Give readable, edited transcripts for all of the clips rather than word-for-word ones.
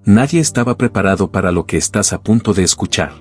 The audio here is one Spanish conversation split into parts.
Nadie estaba preparado para lo que estás a punto de escuchar.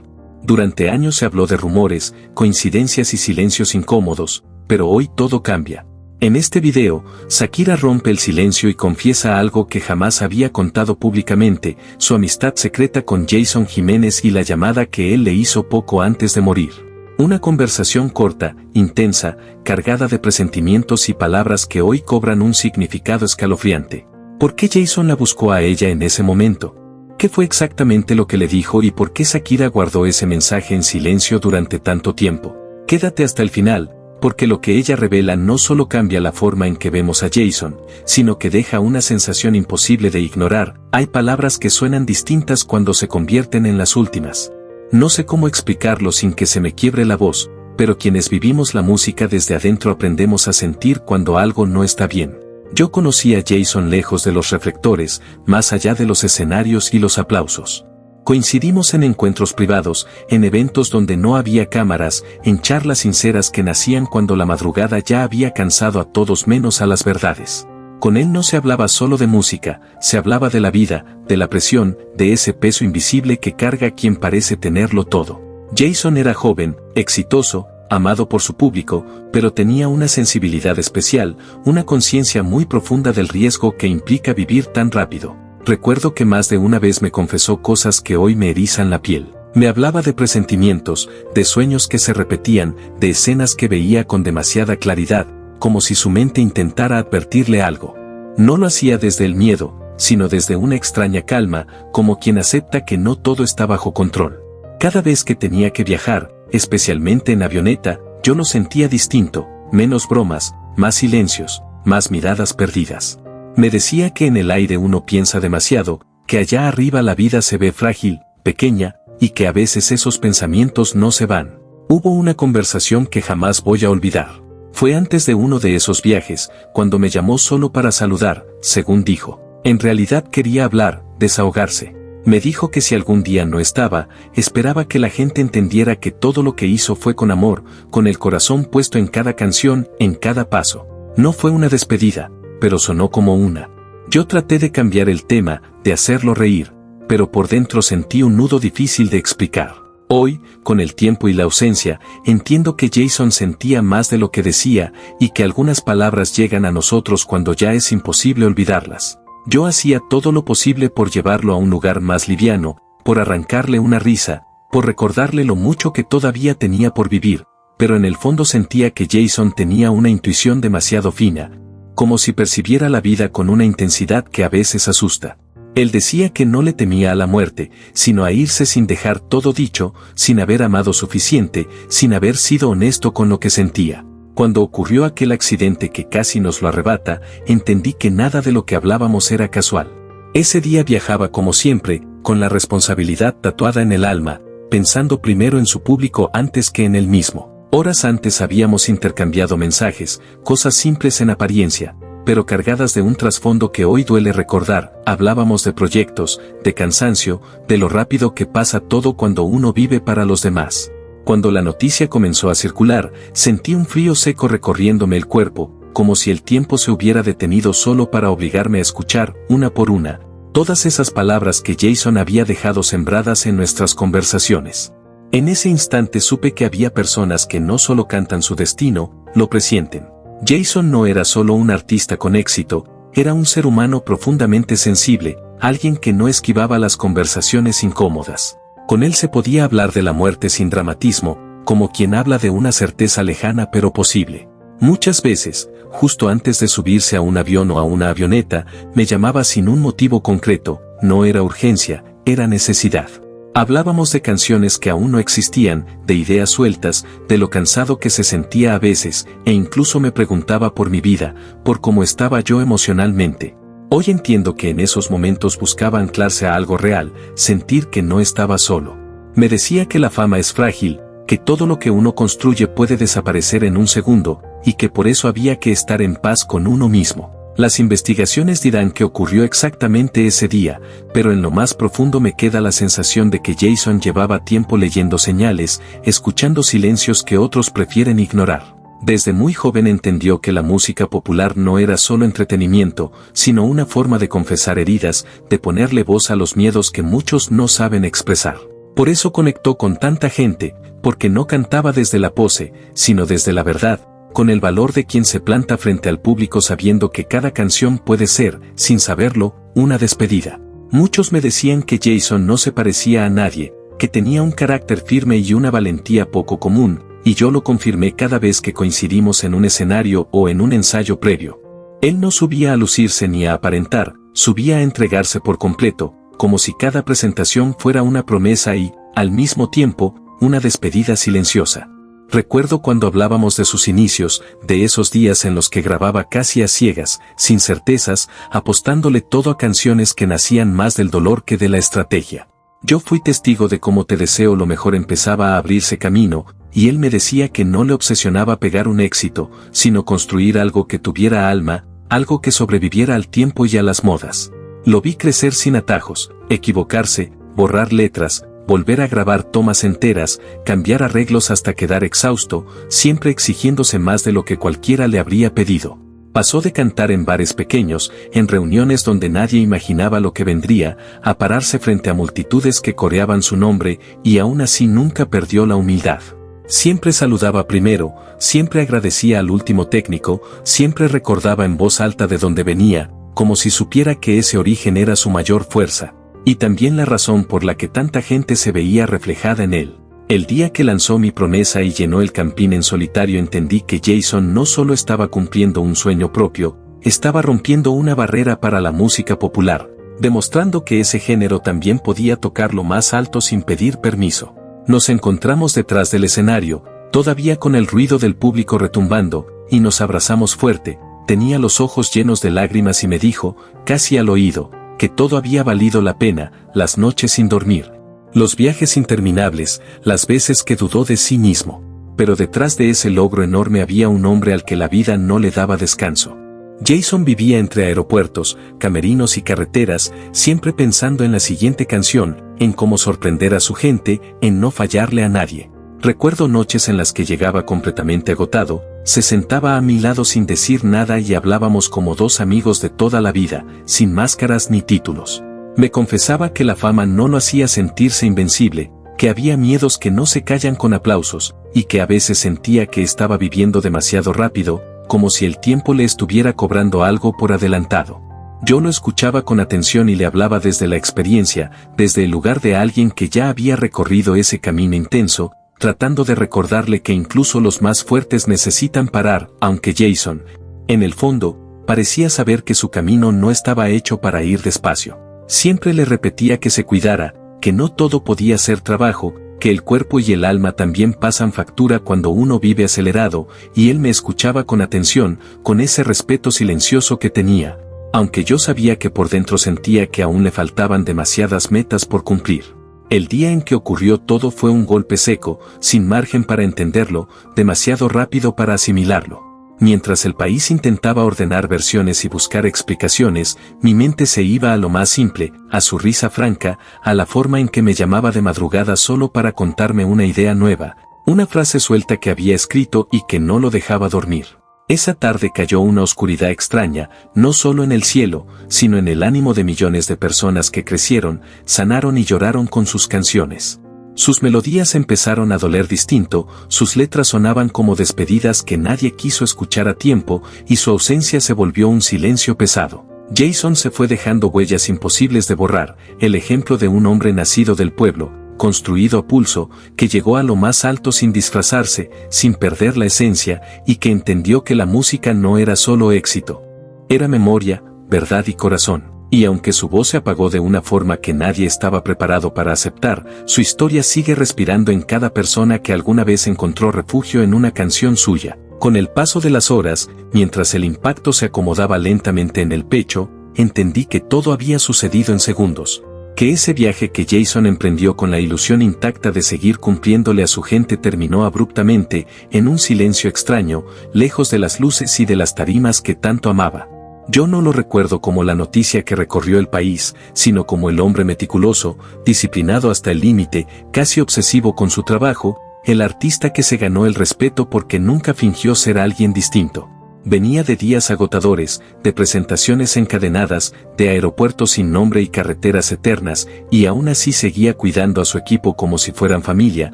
Durante años se habló de rumores, coincidencias y silencios incómodos, pero hoy todo cambia. En este video, Shakira rompe el silencio y confiesa algo que jamás había contado públicamente, su amistad secreta con Jason Jiménez y la llamada que él le hizo poco antes de morir. Una conversación corta, intensa, cargada de presentimientos y palabras que hoy cobran un significado escalofriante. ¿Por qué Jason la buscó a ella en ese momento? ¿Qué fue exactamente lo que le dijo y por qué Shakira guardó ese mensaje en silencio durante tanto tiempo? Quédate hasta el final, porque lo que ella revela no solo cambia la forma en que vemos a Jason, sino que deja una sensación imposible de ignorar. Hay palabras que suenan distintas cuando se convierten en las últimas. No sé cómo explicarlo sin que se me quiebre la voz, pero quienes vivimos la música desde adentro aprendemos a sentir cuando algo no está bien. Yo conocí a Jason lejos de los reflectores, más allá de los escenarios y los aplausos. Coincidimos en encuentros privados, en eventos donde no había cámaras, en charlas sinceras que nacían cuando la madrugada ya había cansado a todos menos a las verdades. Con él no se hablaba solo de música, se hablaba de la vida, de la presión, de ese peso invisible que carga quien parece tenerlo todo. Jason era joven, exitoso, amado por su público, pero tenía una sensibilidad especial, una conciencia muy profunda del riesgo que implica vivir tan rápido. Recuerdo que más de una vez me confesó cosas que hoy me erizan la piel. Me hablaba de presentimientos, de sueños que se repetían, de escenas que veía con demasiada claridad, como si su mente intentara advertirle algo. No lo hacía desde el miedo, sino desde una extraña calma, como quien acepta que no todo está bajo control. Cada vez que tenía que viajar, especialmente en avioneta, yo lo sentía distinto, menos bromas, más silencios, más miradas perdidas. Me decía que en el aire uno piensa demasiado, que allá arriba la vida se ve frágil, pequeña, y que a veces esos pensamientos no se van. Hubo una conversación que jamás voy a olvidar. Fue antes de uno de esos viajes, cuando me llamó solo para saludar, según dijo. En realidad quería hablar, desahogarse. Me dijo que si algún día no estaba, esperaba que la gente entendiera que todo lo que hizo fue con amor, con el corazón puesto en cada canción, en cada paso. No fue una despedida, pero sonó como una. Yo traté de cambiar el tema, de hacerlo reír, pero por dentro sentí un nudo difícil de explicar. Hoy, con el tiempo y la ausencia, entiendo que Jason sentía más de lo que decía, y que algunas palabras llegan a nosotros cuando ya es imposible olvidarlas. Yo hacía todo lo posible por llevarlo a un lugar más liviano, por arrancarle una risa, por recordarle lo mucho que todavía tenía por vivir, pero en el fondo sentía que Jason tenía una intuición demasiado fina, como si percibiera la vida con una intensidad que a veces asusta. Él decía que no le temía a la muerte, sino a irse sin dejar todo dicho, sin haber amado suficiente, sin haber sido honesto con lo que sentía. Cuando ocurrió aquel accidente que casi nos lo arrebata, entendí que nada de lo que hablábamos era casual. Ese día viajaba como siempre, con la responsabilidad tatuada en el alma, pensando primero en su público antes que en él mismo. Horas antes habíamos intercambiado mensajes, cosas simples en apariencia, pero cargadas de un trasfondo que hoy duele recordar. Hablábamos de proyectos, de cansancio, de lo rápido que pasa todo cuando uno vive para los demás. Cuando la noticia comenzó a circular, sentí un frío seco recorriéndome el cuerpo, como si el tiempo se hubiera detenido solo para obligarme a escuchar, una por una, todas esas palabras que Jason había dejado sembradas en nuestras conversaciones. En ese instante supe que había personas que no solo cantan su destino, lo presienten. Jason no era solo un artista con éxito, era un ser humano profundamente sensible, alguien que no esquivaba las conversaciones incómodas. Con él se podía hablar de la muerte sin dramatismo, como quien habla de una certeza lejana pero posible. Muchas veces, justo antes de subirse a un avión o a una avioneta, me llamaba sin un motivo concreto, no era urgencia, era necesidad. Hablábamos de canciones que aún no existían, de ideas sueltas, de lo cansado que se sentía a veces, e incluso me preguntaba por mi vida, por cómo estaba yo emocionalmente. Hoy entiendo que en esos momentos buscaba anclarse a algo real, sentir que no estaba solo. Me decía que la fama es frágil, que todo lo que uno construye puede desaparecer en un segundo, y que por eso había que estar en paz con uno mismo. Las investigaciones dirán que ocurrió exactamente ese día, pero en lo más profundo me queda la sensación de que Jason llevaba tiempo leyendo señales, escuchando silencios que otros prefieren ignorar. Desde muy joven entendió que la música popular no era solo entretenimiento, sino una forma de confesar heridas, de ponerle voz a los miedos que muchos no saben expresar. Por eso conectó con tanta gente, porque no cantaba desde la pose, sino desde la verdad, con el valor de quien se planta frente al público sabiendo que cada canción puede ser, sin saberlo, una despedida. Muchos me decían que Jason no se parecía a nadie, que tenía un carácter firme y una valentía poco común, y yo lo confirmé cada vez que coincidimos en un escenario o en un ensayo previo. Él no subía a lucirse ni a aparentar, subía a entregarse por completo, como si cada presentación fuera una promesa y, al mismo tiempo, una despedida silenciosa. Recuerdo cuando hablábamos de sus inicios, de esos días en los que grababa casi a ciegas, sin certezas, apostándole todo a canciones que nacían más del dolor que de la estrategia. Yo fui testigo de cómo Te deseo lo mejor empezaba a abrirse camino, y él me decía que no le obsesionaba pegar un éxito, sino construir algo que tuviera alma, algo que sobreviviera al tiempo y a las modas. Lo vi crecer sin atajos, equivocarse, borrar letras, volver a grabar tomas enteras, cambiar arreglos hasta quedar exhausto, siempre exigiéndose más de lo que cualquiera le habría pedido. Pasó de cantar en bares pequeños, en reuniones donde nadie imaginaba lo que vendría, a pararse frente a multitudes que coreaban su nombre, y aún así nunca perdió la humildad. Siempre saludaba primero, siempre agradecía al último técnico, siempre recordaba en voz alta de dónde venía, como si supiera que ese origen era su mayor fuerza, y también la razón por la que tanta gente se veía reflejada en él. El día que lanzó Mi promesa y llenó el Campín en solitario entendí que Jason no solo estaba cumpliendo un sueño propio, estaba rompiendo una barrera para la música popular, demostrando que ese género también podía tocar lo más alto sin pedir permiso. Nos encontramos detrás del escenario, todavía con el ruido del público retumbando, y nos abrazamos fuerte. Tenía los ojos llenos de lágrimas y me dijo, casi al oído, que todo había valido la pena, las noches sin dormir, los viajes interminables, las veces que dudó de sí mismo. Pero detrás de ese logro enorme había un hombre al que la vida no le daba descanso. Jason vivía entre aeropuertos, camerinos y carreteras, siempre pensando en la siguiente canción, en cómo sorprender a su gente, en no fallarle a nadie. Recuerdo noches en las que llegaba completamente agotado, se sentaba a mi lado sin decir nada y hablábamos como dos amigos de toda la vida, sin máscaras ni títulos. Me confesaba que la fama no lo hacía sentirse invencible, que había miedos que no se callan con aplausos, y que a veces sentía que estaba viviendo demasiado rápido, como si el tiempo le estuviera cobrando algo por adelantado. Yo lo escuchaba con atención y le hablaba desde la experiencia, desde el lugar de alguien que ya había recorrido ese camino intenso, tratando de recordarle que incluso los más fuertes necesitan parar, aunque Jason, en el fondo, parecía saber que su camino no estaba hecho para ir despacio. Siempre le repetía que se cuidara, que no todo podía ser trabajo, que el cuerpo y el alma también pasan factura cuando uno vive acelerado, y él me escuchaba con atención, con ese respeto silencioso que tenía, aunque yo sabía que por dentro sentía que aún le faltaban demasiadas metas por cumplir. El día en que ocurrió todo fue un golpe seco, sin margen para entenderlo, demasiado rápido para asimilarlo. Mientras el país intentaba ordenar versiones y buscar explicaciones, mi mente se iba a lo más simple, a su risa franca, a la forma en que me llamaba de madrugada solo para contarme una idea nueva, una frase suelta que había escrito y que no lo dejaba dormir. Esa tarde cayó una oscuridad extraña, no solo en el cielo, sino en el ánimo de millones de personas que crecieron, sanaron y lloraron con sus canciones. Sus melodías empezaron a doler distinto, sus letras sonaban como despedidas que nadie quiso escuchar a tiempo, y su ausencia se volvió un silencio pesado. Jason se fue dejando huellas imposibles de borrar, el ejemplo de un hombre nacido del pueblo, construido a pulso, que llegó a lo más alto sin disfrazarse, sin perder la esencia, y que entendió que la música no era solo éxito. Era memoria, verdad y corazón. Y aunque su voz se apagó de una forma que nadie estaba preparado para aceptar, su historia sigue respirando en cada persona que alguna vez encontró refugio en una canción suya. Con el paso de las horas, mientras el impacto se acomodaba lentamente en el pecho, entendí que todo había sucedido en segundos. Que ese viaje que Jason emprendió con la ilusión intacta de seguir cumpliéndole a su gente terminó abruptamente, en un silencio extraño, lejos de las luces y de las tarimas que tanto amaba. Yo no lo recuerdo como la noticia que recorrió el país, sino como el hombre meticuloso, disciplinado hasta el límite, casi obsesivo con su trabajo, el artista que se ganó el respeto porque nunca fingió ser alguien distinto. Venía de días agotadores, de presentaciones encadenadas, de aeropuertos sin nombre y carreteras eternas, y aún así seguía cuidando a su equipo como si fueran familia,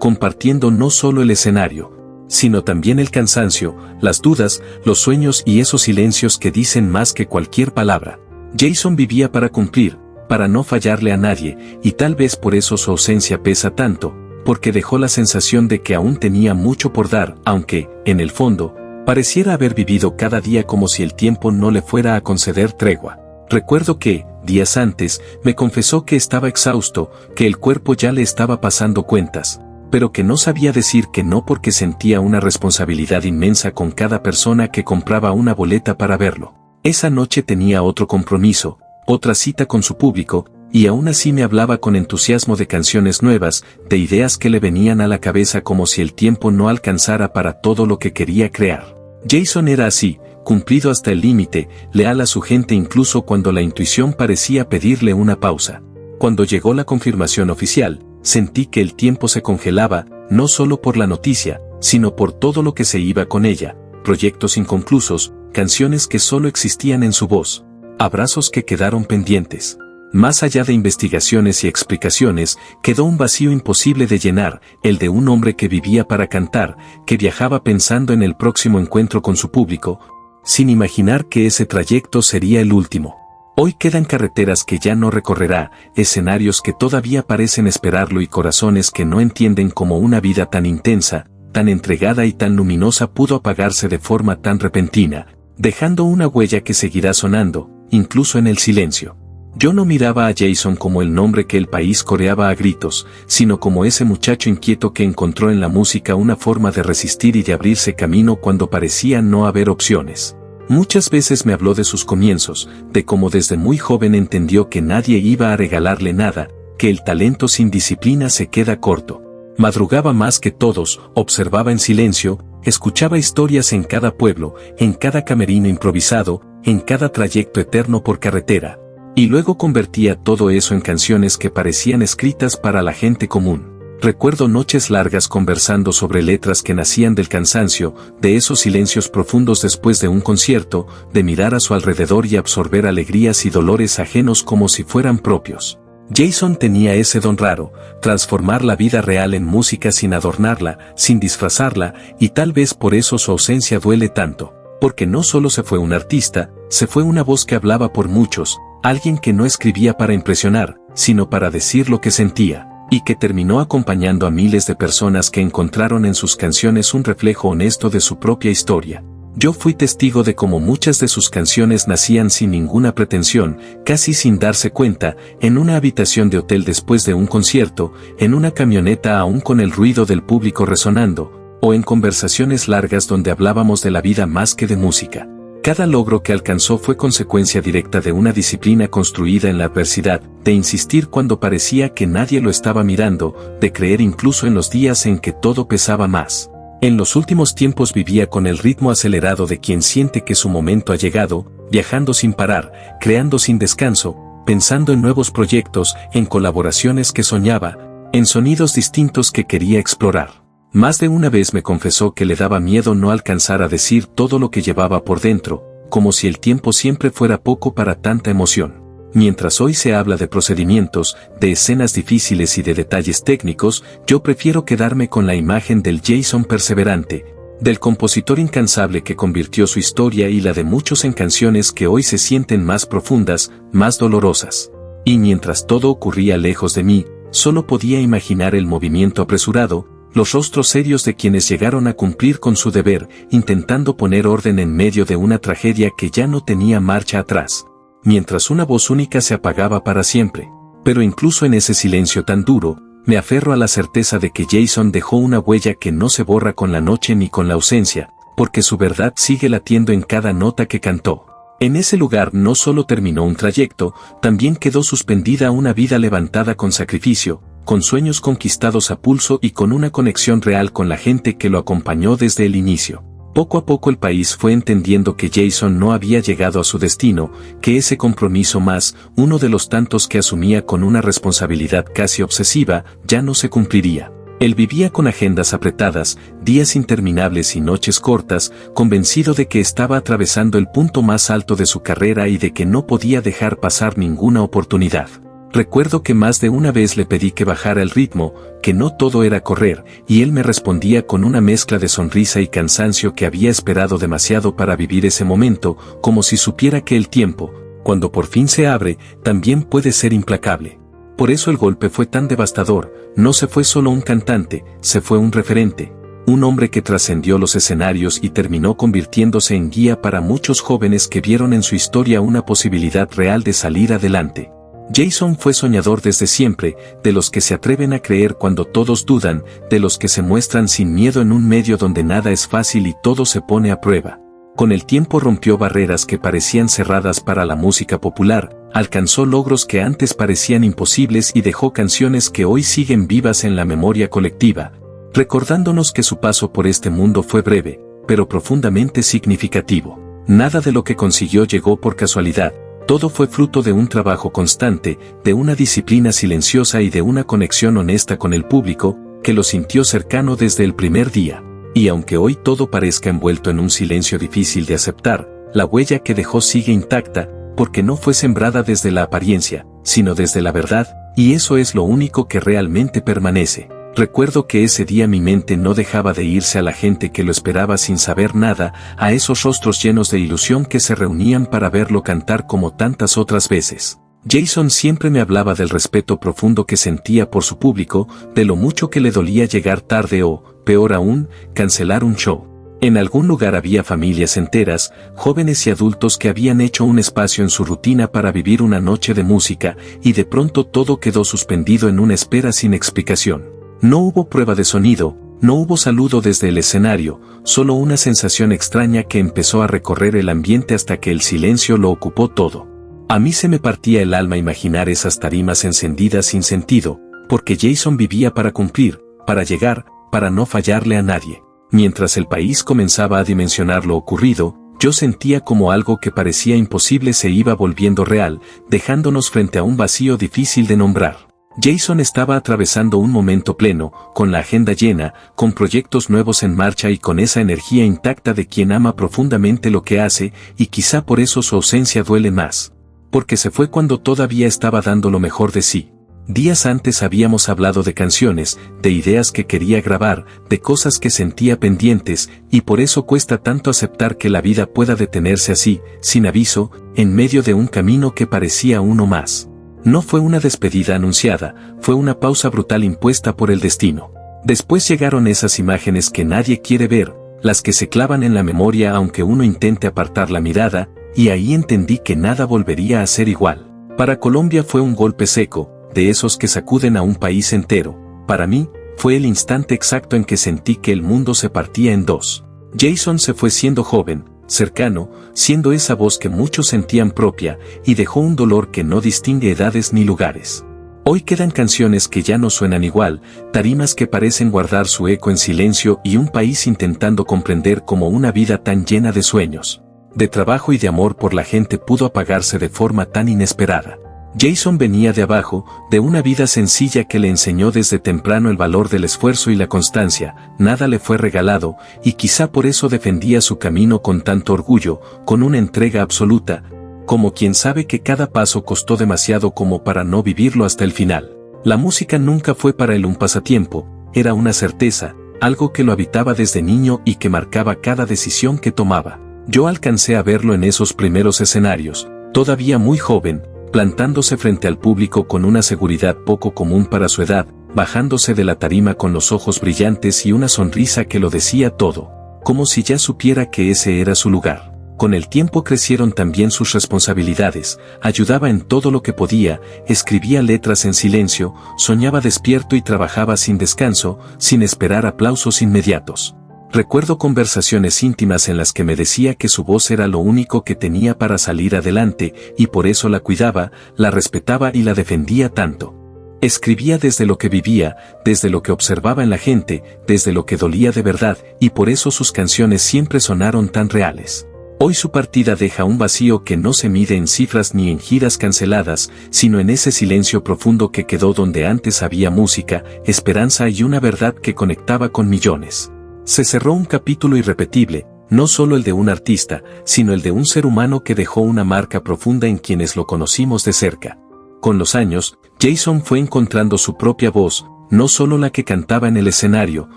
compartiendo no solo el escenario, sino también el cansancio, las dudas, los sueños y esos silencios que dicen más que cualquier palabra. Jason vivía para cumplir, para no fallarle a nadie, y tal vez por eso su ausencia pesa tanto, porque dejó la sensación de que aún tenía mucho por dar, aunque, en el fondo, pareciera haber vivido cada día como si el tiempo no le fuera a conceder tregua. Recuerdo que, días antes, me confesó que estaba exhausto, que el cuerpo ya le estaba pasando cuentas, pero que no sabía decir que no porque sentía una responsabilidad inmensa con cada persona que compraba una boleta para verlo. Esa noche tenía otro compromiso, otra cita con su público, y aún así me hablaba con entusiasmo de canciones nuevas, de ideas que le venían a la cabeza como si el tiempo no alcanzara para todo lo que quería crear. Jason era así, cumplido hasta el límite, leal a su gente incluso cuando la intuición parecía pedirle una pausa. Cuando llegó la confirmación oficial, sentí que el tiempo se congelaba, no solo por la noticia, sino por todo lo que se iba con ella, proyectos inconclusos, canciones que solo existían en su voz, abrazos que quedaron pendientes. Más allá de investigaciones y explicaciones, quedó un vacío imposible de llenar, el de un hombre que vivía para cantar, que viajaba pensando en el próximo encuentro con su público, sin imaginar que ese trayecto sería el último. Hoy quedan carreteras que ya no recorrerá, escenarios que todavía parecen esperarlo y corazones que no entienden cómo una vida tan intensa, tan entregada y tan luminosa pudo apagarse de forma tan repentina, dejando una huella que seguirá sonando, incluso en el silencio. Yo no miraba a Jason como el nombre que el país coreaba a gritos, sino como ese muchacho inquieto que encontró en la música una forma de resistir y de abrirse camino cuando parecía no haber opciones. Muchas veces me habló de sus comienzos, de cómo desde muy joven entendió que nadie iba a regalarle nada, que el talento sin disciplina se queda corto. Madrugaba más que todos, observaba en silencio, escuchaba historias en cada pueblo, en cada camerino improvisado, en cada trayecto eterno por carretera. Y luego convertía todo eso en canciones que parecían escritas para la gente común. Recuerdo noches largas conversando sobre letras que nacían del cansancio, de esos silencios profundos después de un concierto, de mirar a su alrededor y absorber alegrías y dolores ajenos como si fueran propios. Jason tenía ese don raro, transformar la vida real en música sin adornarla, sin disfrazarla, y tal vez por eso su ausencia duele tanto, porque no solo se fue un artista, se fue una voz que hablaba por muchos, alguien que no escribía para impresionar, sino para decir lo que sentía, y que terminó acompañando a miles de personas que encontraron en sus canciones un reflejo honesto de su propia historia. Yo fui testigo de cómo muchas de sus canciones nacían sin ninguna pretensión, casi sin darse cuenta, en una habitación de hotel después de un concierto, en una camioneta aún con el ruido del público resonando, o en conversaciones largas donde hablábamos de la vida más que de música. Cada logro que alcanzó fue consecuencia directa de una disciplina construida en la adversidad, de insistir cuando parecía que nadie lo estaba mirando, de creer incluso en los días en que todo pesaba más. En los últimos tiempos vivía con el ritmo acelerado de quien siente que su momento ha llegado, viajando sin parar, creando sin descanso, pensando en nuevos proyectos, en colaboraciones que soñaba, en sonidos distintos que quería explorar. Más de una vez me confesó que le daba miedo no alcanzar a decir todo lo que llevaba por dentro, como si el tiempo siempre fuera poco para tanta emoción. Mientras hoy se habla de procedimientos, de escenas difíciles y de detalles técnicos, yo prefiero quedarme con la imagen del Jason perseverante, del compositor incansable que convirtió su historia y la de muchos en canciones que hoy se sienten más profundas, más dolorosas. Y mientras todo ocurría lejos de mí, solo podía imaginar el movimiento apresurado, los rostros serios de quienes llegaron a cumplir con su deber, intentando poner orden en medio de una tragedia que ya no tenía marcha atrás, mientras una voz única se apagaba para siempre. Pero incluso en ese silencio tan duro, me aferro a la certeza de que Jason dejó una huella que no se borra con la noche ni con la ausencia, porque su verdad sigue latiendo en cada nota que cantó. En ese lugar no solo terminó un trayecto, también quedó suspendida una vida levantada con sacrificio, con sueños conquistados a pulso y con una conexión real con la gente que lo acompañó desde el inicio. Poco a poco el país fue entendiendo que Jason no había llegado a su destino, que ese compromiso más, uno de los tantos que asumía con una responsabilidad casi obsesiva, ya no se cumpliría. Él vivía con agendas apretadas, días interminables y noches cortas, convencido de que estaba atravesando el punto más alto de su carrera y de que no podía dejar pasar ninguna oportunidad. Recuerdo que más de una vez le pedí que bajara el ritmo, que no todo era correr, y él me respondía con una mezcla de sonrisa y cansancio que había esperado demasiado para vivir ese momento, como si supiera que el tiempo, cuando por fin se abre, también puede ser implacable. Por eso el golpe fue tan devastador, no se fue solo un cantante, se fue un referente, un hombre que trascendió los escenarios y terminó convirtiéndose en guía para muchos jóvenes que vieron en su historia una posibilidad real de salir adelante. Jason fue soñador desde siempre, de los que se atreven a creer cuando todos dudan, de los que se muestran sin miedo en un medio donde nada es fácil y todo se pone a prueba. Con el tiempo rompió barreras que parecían cerradas para la música popular, alcanzó logros que antes parecían imposibles y dejó canciones que hoy siguen vivas en la memoria colectiva, recordándonos que su paso por este mundo fue breve, pero profundamente significativo. Nada de lo que consiguió llegó por casualidad, todo fue fruto de un trabajo constante, de una disciplina silenciosa y de una conexión honesta con el público, que lo sintió cercano desde el primer día. Y aunque hoy todo parezca envuelto en un silencio difícil de aceptar, la huella que dejó sigue intacta, porque no fue sembrada desde la apariencia, sino desde la verdad, y eso es lo único que realmente permanece. Recuerdo que ese día mi mente no dejaba de irse a la gente que lo esperaba sin saber nada, a esos rostros llenos de ilusión que se reunían para verlo cantar como tantas otras veces. Jason siempre me hablaba del respeto profundo que sentía por su público, de lo mucho que le dolía llegar tarde o, peor aún, cancelar un show. En algún lugar había familias enteras, jóvenes y adultos que habían hecho un espacio en su rutina para vivir una noche de música, y de pronto todo quedó suspendido en una espera sin explicación. No hubo prueba de sonido, no hubo saludo desde el escenario, solo una sensación extraña que empezó a recorrer el ambiente hasta que el silencio lo ocupó todo. A mí se me partía el alma imaginar esas tarimas encendidas sin sentido, porque Jason vivía para cumplir, para llegar, para no fallarle a nadie. Mientras el país comenzaba a dimensionar lo ocurrido, yo sentía como algo que parecía imposible se iba volviendo real, dejándonos frente a un vacío difícil de nombrar. Jason estaba atravesando un momento pleno, con la agenda llena, con proyectos nuevos en marcha y con esa energía intacta de quien ama profundamente lo que hace, y quizá por eso su ausencia duele más. Porque se fue cuando todavía estaba dando lo mejor de sí. Días antes habíamos hablado de canciones, de ideas que quería grabar, de cosas que sentía pendientes, y por eso cuesta tanto aceptar que la vida pueda detenerse así, sin aviso, en medio de un camino que parecía uno más. No fue una despedida anunciada, fue una pausa brutal impuesta por el destino. Después llegaron esas imágenes que nadie quiere ver, las que se clavan en la memoria aunque uno intente apartar la mirada, y ahí entendí que nada volvería a ser igual. Para Colombia fue un golpe seco, de esos que sacuden a un país entero. Para mí, fue el instante exacto en que sentí que el mundo se partía en dos. Jason se fue siendo joven, cercano, siendo esa voz que muchos sentían propia, y dejó un dolor que no distingue edades ni lugares. Hoy quedan canciones que ya no suenan igual, tarimas que parecen guardar su eco en silencio y un país intentando comprender cómo una vida tan llena de sueños, de trabajo y de amor por la gente pudo apagarse de forma tan inesperada. Jason venía de abajo, de una vida sencilla que le enseñó desde temprano el valor del esfuerzo y la constancia, nada le fue regalado, y quizá por eso defendía su camino con tanto orgullo, con una entrega absoluta, como quien sabe que cada paso costó demasiado como para no vivirlo hasta el final. La música nunca fue para él un pasatiempo, era una certeza, algo que lo habitaba desde niño y que marcaba cada decisión que tomaba. Yo alcancé a verlo en esos primeros escenarios, todavía muy joven, plantándose frente al público con una seguridad poco común para su edad, bajándose de la tarima con los ojos brillantes y una sonrisa que lo decía todo, como si ya supiera que ese era su lugar. Con el tiempo crecieron también sus responsabilidades, ayudaba en todo lo que podía, escribía letras en silencio, soñaba despierto y trabajaba sin descanso, sin esperar aplausos inmediatos. Recuerdo conversaciones íntimas en las que me decía que su voz era lo único que tenía para salir adelante, y por eso la cuidaba, la respetaba y la defendía tanto. Escribía desde lo que vivía, desde lo que observaba en la gente, desde lo que dolía de verdad, y por eso sus canciones siempre sonaron tan reales. Hoy su partida deja un vacío que no se mide en cifras ni en giras canceladas, sino en ese silencio profundo que quedó donde antes había música, esperanza y una verdad que conectaba con millones. Se cerró un capítulo irrepetible, no solo el de un artista, sino el de un ser humano que dejó una marca profunda en quienes lo conocimos de cerca. Con los años, Jason fue encontrando su propia voz, no solo la que cantaba en el escenario,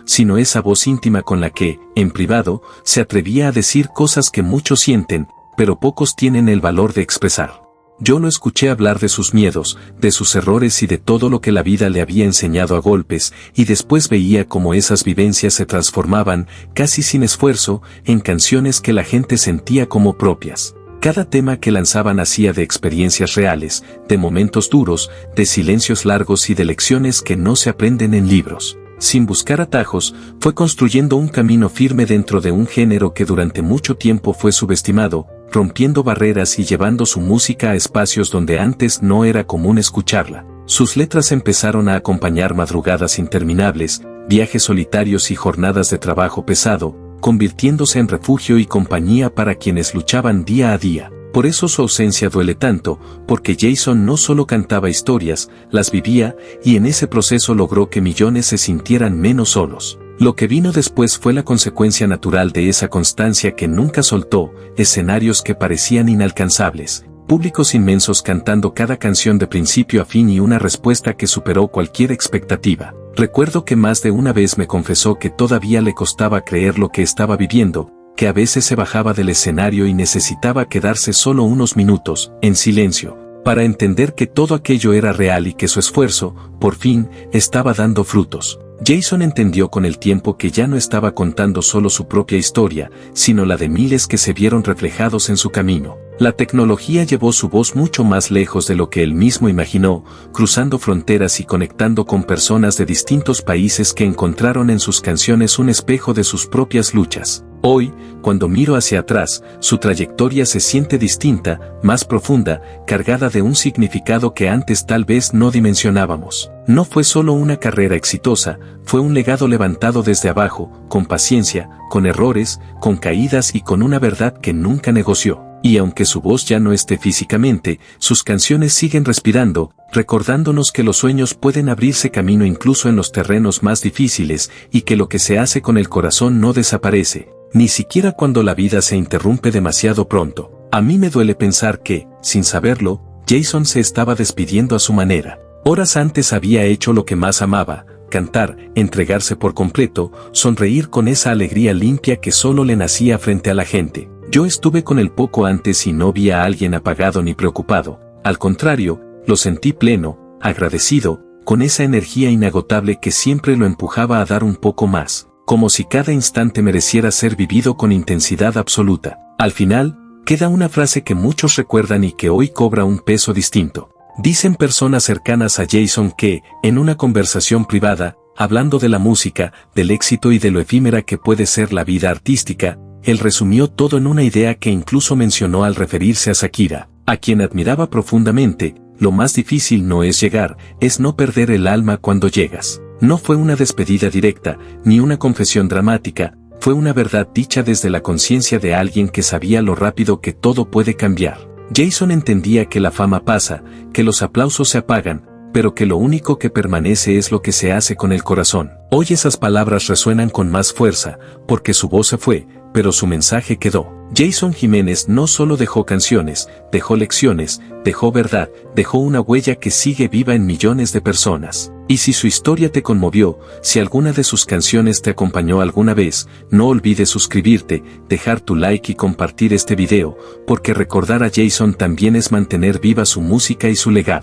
sino esa voz íntima con la que, en privado, se atrevía a decir cosas que muchos sienten, pero pocos tienen el valor de expresar. Yo lo escuché hablar de sus miedos, de sus errores y de todo lo que la vida le había enseñado a golpes, y después veía cómo esas vivencias se transformaban, casi sin esfuerzo, en canciones que la gente sentía como propias. Cada tema que lanzaba nacía de experiencias reales, de momentos duros, de silencios largos y de lecciones que no se aprenden en libros. Sin buscar atajos, fue construyendo un camino firme dentro de un género que durante mucho tiempo fue subestimado, rompiendo barreras y llevando su música a espacios donde antes no era común escucharla. Sus letras empezaron a acompañar madrugadas interminables, viajes solitarios y jornadas de trabajo pesado, convirtiéndose en refugio y compañía para quienes luchaban día a día. Por eso su ausencia duele tanto, porque Jason no solo cantaba historias, las vivía, y en ese proceso logró que millones se sintieran menos solos. Lo que vino después fue la consecuencia natural de esa constancia que nunca soltó, escenarios que parecían inalcanzables, públicos inmensos cantando cada canción de principio a fin y una respuesta que superó cualquier expectativa. Recuerdo que más de una vez me confesó que todavía le costaba creer lo que estaba viviendo, que a veces se bajaba del escenario y necesitaba quedarse solo unos minutos, en silencio, para entender que todo aquello era real y que su esfuerzo, por fin, estaba dando frutos. Jason entendió con el tiempo que ya no estaba contando solo su propia historia, sino la de miles que se vieron reflejados en su camino. La tecnología llevó su voz mucho más lejos de lo que él mismo imaginó, cruzando fronteras y conectando con personas de distintos países que encontraron en sus canciones un espejo de sus propias luchas. Hoy, cuando miro hacia atrás, su trayectoria se siente distinta, más profunda, cargada de un significado que antes tal vez no dimensionábamos. No fue solo una carrera exitosa, fue un legado levantado desde abajo, con paciencia, con errores, con caídas y con una verdad que nunca negoció. Y aunque su voz ya no esté físicamente, sus canciones siguen respirando, recordándonos que los sueños pueden abrirse camino incluso en los terrenos más difíciles y que lo que se hace con el corazón no desaparece, ni siquiera cuando la vida se interrumpe demasiado pronto. A mí me duele pensar que, sin saberlo, Jason se estaba despidiendo a su manera. Horas antes había hecho lo que más amaba, cantar, entregarse por completo, sonreír con esa alegría limpia que solo le nacía frente a la gente. Yo estuve con él poco antes y no vi a alguien apagado ni preocupado. Al contrario, lo sentí pleno, agradecido, con esa energía inagotable que siempre lo empujaba a dar un poco más, como si cada instante mereciera ser vivido con intensidad absoluta. Al final, queda una frase que muchos recuerdan y que hoy cobra un peso distinto. Dicen personas cercanas a Jason que, en una conversación privada, hablando de la música, del éxito y de lo efímera que puede ser la vida artística, él resumió todo en una idea que incluso mencionó al referirse a Shakira, a quien admiraba profundamente: lo más difícil no es llegar, es no perder el alma cuando llegas. No fue una despedida directa, ni una confesión dramática, fue una verdad dicha desde la conciencia de alguien que sabía lo rápido que todo puede cambiar. Jason entendía que la fama pasa, que los aplausos se apagan, pero que lo único que permanece es lo que se hace con el corazón. Hoy esas palabras resuenan con más fuerza, porque su voz se fue, pero su mensaje quedó. Jason Jiménez no solo dejó canciones, dejó lecciones, dejó verdad, dejó una huella que sigue viva en millones de personas. Y si su historia te conmovió, si alguna de sus canciones te acompañó alguna vez, no olvides suscribirte, dejar tu like y compartir este video, porque recordar a Jason también es mantener viva su música y su legado.